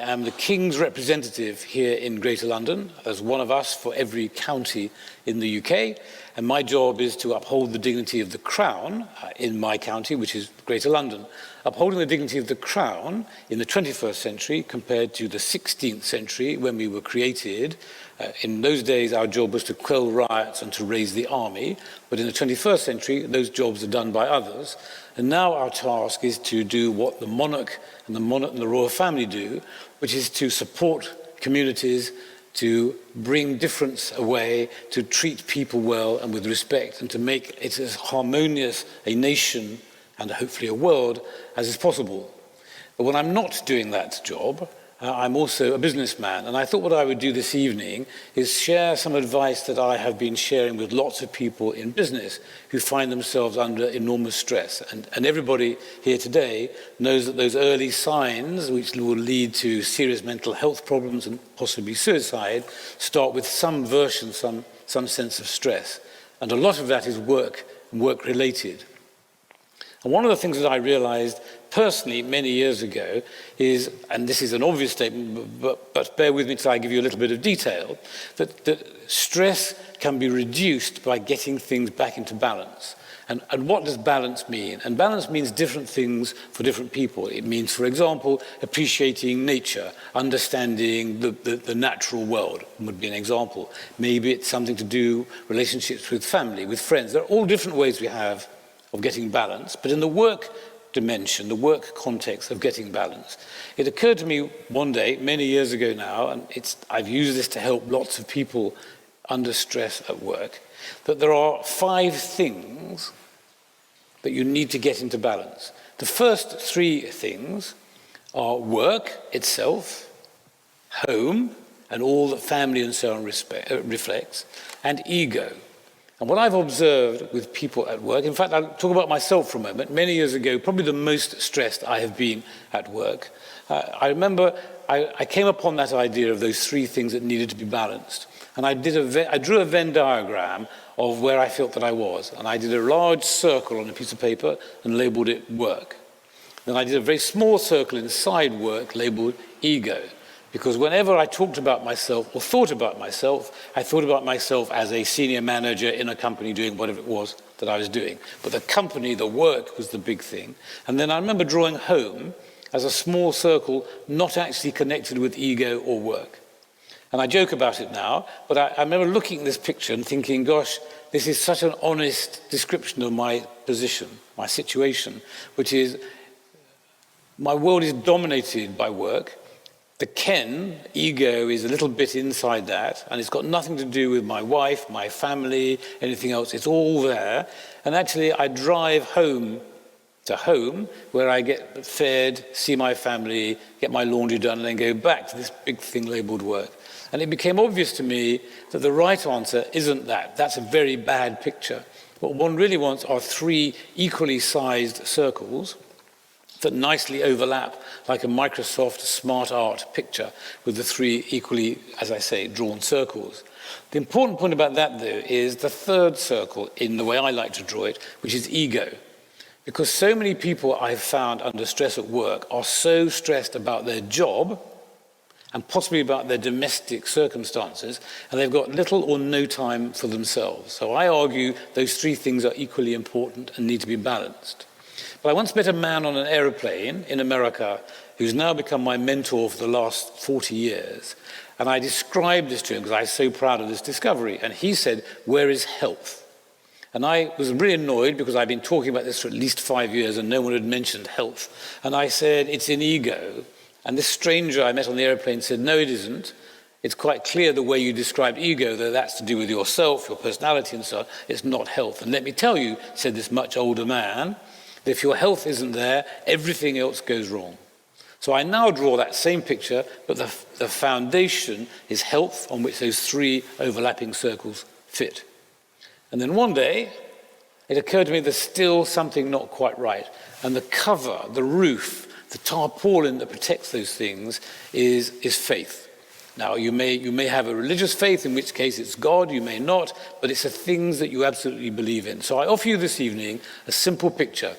am the King's representative here in Greater London. There's one of us for every county in the UK, and my job is to uphold the dignity of the Crown in my county, which is Greater London. Upholding the dignity of the Crown in the 21st century compared to the 16th century when we were created. In those days, our job was to quell riots and to raise the army, but in the 21st century, those jobs are done by others. And now our task is to do what the monarch and the royal family do, which is to support communities, to bring difference away, to treat people well and with respect, and to make it as harmonious a nation and hopefully a world as is possible. But when I'm not doing that job, I'm also a businessman, and I thought what I would do this evening is share some advice that I have been sharing with lots of people in business who find themselves under enormous stress. And everybody here today knows that those early signs, which will lead to serious mental health problems and possibly suicide, start with some version, some sense of stress. And a lot of that is work-related. And one of the things that I realized personally many years ago is, and this is an obvious statement, but bear with me till I give you a little bit of detail, that stress can be reduced by getting things back into balance. And what does balance mean? And balance means different things for different people. It means, for example, appreciating nature, understanding the natural world would be an example. Maybe it's something to do relationships with family, with friends. There are all different ways we have of getting balance, but in the work dimension, the work context of getting balance, it occurred to me one day, many years ago now, and I've used this to help lots of people under stress at work, that there are 5 things that you need to get into balance. The first 3 things are work itself, home, and all that family and so on reflects, and ego. And what I've observed with people at work, in fact, I'll talk about myself for a moment. Many years ago, probably the most stressed I have been at work. I remember I came upon that idea of those 3 things that needed to be balanced. And I drew a Venn diagram of where I felt that I was. And I did a large circle on a piece of paper and labeled it work. Then I did a very small circle inside work labeled ego. Because whenever I talked about myself or thought about myself, I thought about myself as a senior manager in a company doing whatever it was that I was doing. But the company, the work, was the big thing. And then I remember drawing home as a small circle, not actually connected with ego or work. And I joke about it now, but I remember looking at this picture and thinking, gosh, this is such an honest description of my position, my situation, which is my world is dominated by work. The Ken, ego, is a little bit inside that, and it's got nothing to do with my wife, my family, anything else. It's all there. And actually, I drive home to home, where I get fed, see my family, get my laundry done, and then go back to this big thing labeled work. And it became obvious to me that the right answer isn't that. That's a very bad picture. What one really wants are 3 equally sized circles that nicely overlap like a Microsoft Smart Art picture with the 3 equally, as I say, drawn circles. The important point about that, though, is the 3rd circle in the way I like to draw it, which is ego. Because so many people I've found under stress at work are so stressed about their job and possibly about their domestic circumstances, and they've got little or no time for themselves. So I argue those 3 things are equally important and need to be balanced. But I once met a man on an aeroplane in America who's now become my mentor for the last 40 years. And I described this to him because I was so proud of this discovery. And he said, where is health? And I was really annoyed because I've been talking about this for at least 5 years and no one had mentioned health. And I said, it's in ego. And this stranger I met on the aeroplane said, no, it isn't. It's quite clear the way you described ego, though that's to do with yourself, your personality and so on. It's not health. And let me tell you, said this much older man, that if your health isn't there, everything else goes wrong. So I now draw that same picture, but the foundation is health, on which those 3 overlapping circles fit. And then one day, it occurred to me there's still something not quite right. And the cover, the roof, the tarpaulin that protects those things is faith. Now, you may have a religious faith, in which case it's God, you may not, but it's the things that you absolutely believe in. So I offer you this evening a simple picture.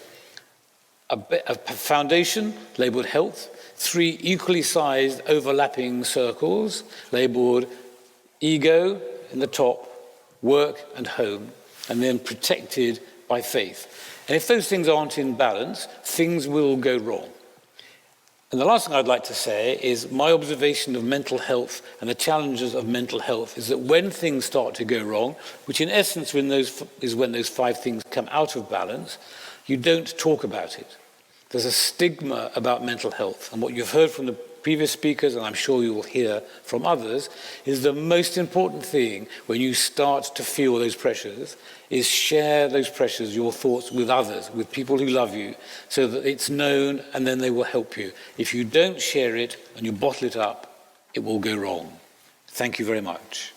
A foundation labeled health, 3 equally sized overlapping circles labeled ego in the top, work and home, and then protected by faith. And if those things aren't in balance, things will go wrong. And the last thing I'd like to say is my observation of mental health and the challenges of mental health is that when things start to go wrong, which in essence is when those 5 things come out of balance, you don't talk about it. There's a stigma about mental health. And what you've heard from the previous speakers, and I'm sure you will hear from others, is the most important thing when you start to feel those pressures is share those pressures, your thoughts, with others, with people who love you, so that it's known and then they will help you. If you don't share it and you bottle it up, it will go wrong. Thank you very much.